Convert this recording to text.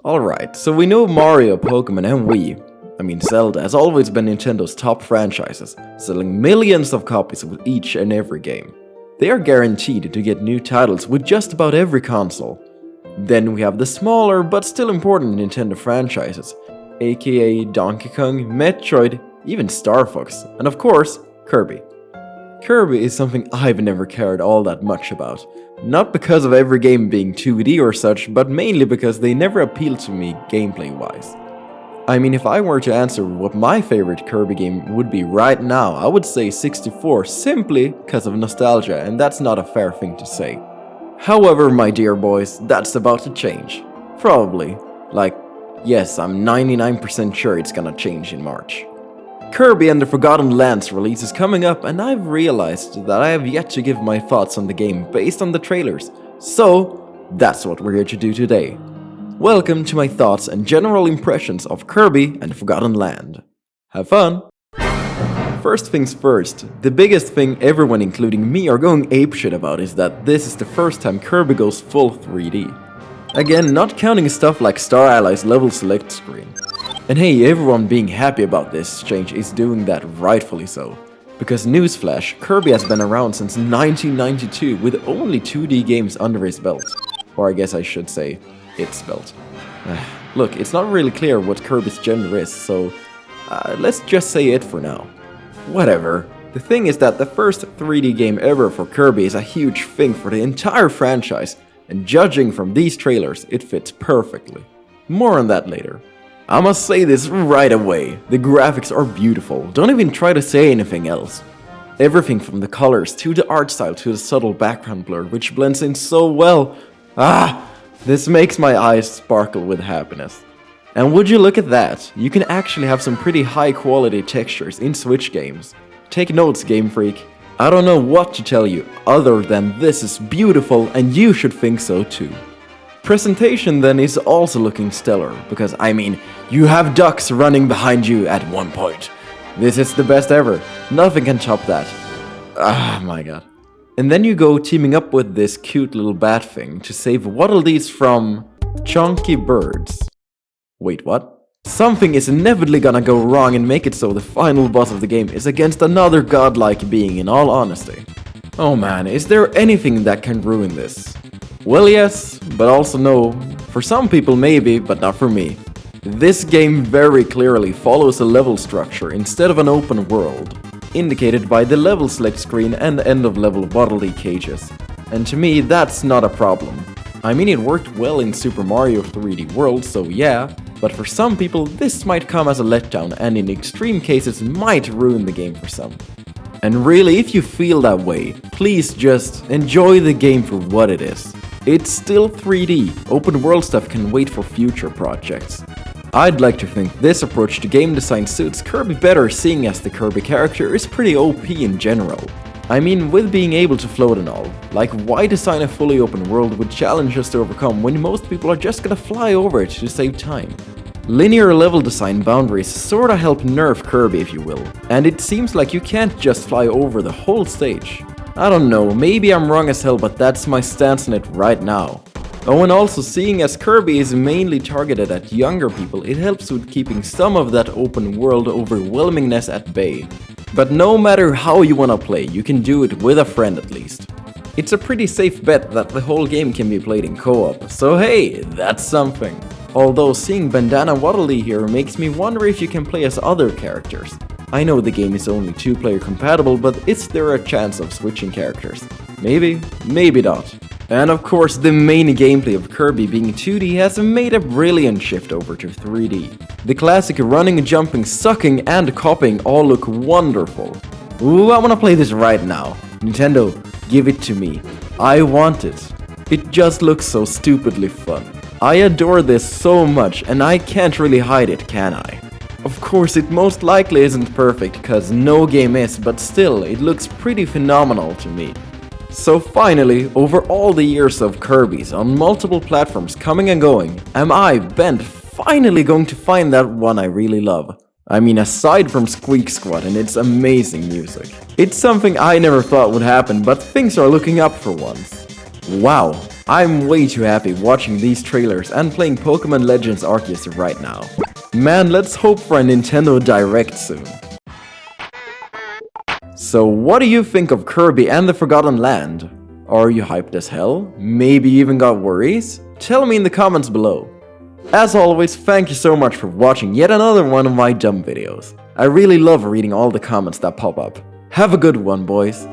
Alright, so we know Mario, Pokemon and Zelda has always been Nintendo's top franchises, selling millions of copies with each and every game. They are guaranteed to get new titles with just about every console. Then we have the smaller but still important Nintendo franchises, aka Donkey Kong, Metroid, even Star Fox, and of course, Kirby. Kirby is something I've never cared all that much about. Not because of every game being 2D or such, but mainly because they never appealed to me gameplay-wise. I mean, if I were to answer what my favorite Kirby game would be right now, I would say 64 simply because of nostalgia, and that's not a fair thing to say. However, my dear boys, that's about to change. Probably. Yes, I'm 99% sure it's gonna change in March. Kirby and the Forgotten Lands release is coming up, and I've realized that I have yet to give my thoughts on the game based on the trailers. So, that's what we're here to do today. Welcome to my thoughts and general impressions of Kirby and Forgotten Land. Have fun! First things first, the biggest thing everyone including me are going apeshit about is that this is the first time Kirby goes full 3D. Again, not counting stuff like Star Allies level select screen. And hey, everyone being happy about this change is doing that rightfully so. Because newsflash, Kirby has been around since 1992 with only 2D games under his belt. Or I guess I should say, its belt. Look, it's not really clear what Kirby's gender is, so let's just say it for now. Whatever. The thing is that the first 3D game ever for Kirby is a huge thing for the entire franchise, and judging from these trailers, it fits perfectly. More on that later. I must say this right away, the graphics are beautiful, don't even try to say anything else. Everything from the colors to the art style to the subtle background blur which blends in so well. This makes my eyes sparkle with happiness. And would you look at that, you can actually have some pretty high quality textures in Switch games. Take notes, Game Freak. I don't know what to tell you other than this is beautiful and you should think so too. Presentation then is also looking stellar, because I mean, you have ducks running behind you at one point. This is the best ever, nothing can top that. My god. And then you go teaming up with this cute little bat thing to save Waddle Dees from chunky birds. Wait, what? Something is inevitably gonna go wrong and make it so the final boss of the game is against another godlike being, in all honesty. Oh man, is there anything that can ruin this? Well, yes, but also no. For some people maybe, but not for me. This game very clearly follows a level structure instead of an open world, indicated by the level select screen and end of level Waddle Dee cages. And to me, that's not a problem. I mean, it worked well in Super Mario 3D World, so yeah, but for some people this might come as a letdown and in extreme cases might ruin the game for some. And really, if you feel that way, please just enjoy the game for what it is. It's still 3D, open world stuff can wait for future projects. I'd like to think this approach to game design suits Kirby better, seeing as the Kirby character is pretty OP in general. I mean, with being able to float and all, why design a fully open world with challenges to overcome when most people are just gonna fly over it to save time? Linear level design boundaries sorta help nerf Kirby, if you will, and it seems like you can't just fly over the whole stage. I don't know, maybe I'm wrong as hell, but that's my stance on it right now. Oh, and also seeing as Kirby is mainly targeted at younger people, it helps with keeping some of that open world overwhelmingness at bay. But no matter how you wanna play, you can do it with a friend at least. It's a pretty safe bet that the whole game can be played in co-op, so hey, that's something. Although seeing Bandana Waddle Dee here makes me wonder if you can play as other characters. I know the game is only 2-player compatible, but is there a chance of switching characters? Maybe, maybe not. And of course, the main gameplay of Kirby being 2D has made a brilliant shift over to 3D. The classic running, jumping, sucking, and copying all look wonderful. Ooh, I wanna play this right now. Nintendo, give it to me. I want it. It just looks so stupidly fun. I adore this so much, and I can't really hide it, can I? Of course, it most likely isn't perfect, cause no game is, but still, it looks pretty phenomenal to me. So finally, over all the years of Kirby's on multiple platforms coming and going, am I, Bent, finally going to find that one I really love. I mean, aside from Squeak Squad and its amazing music. It's something I never thought would happen, but things are looking up for once. Wow. I'm way too happy watching these trailers and playing Pokemon Legends Arceus right now. Man, let's hope for a Nintendo Direct soon. So what do you think of Kirby and the Forgotten Land? Are you hyped as hell? Maybe even got worries? Tell me in the comments below. As always, thank you so much for watching yet another one of my dumb videos. I really love reading all the comments that pop up. Have a good one, boys.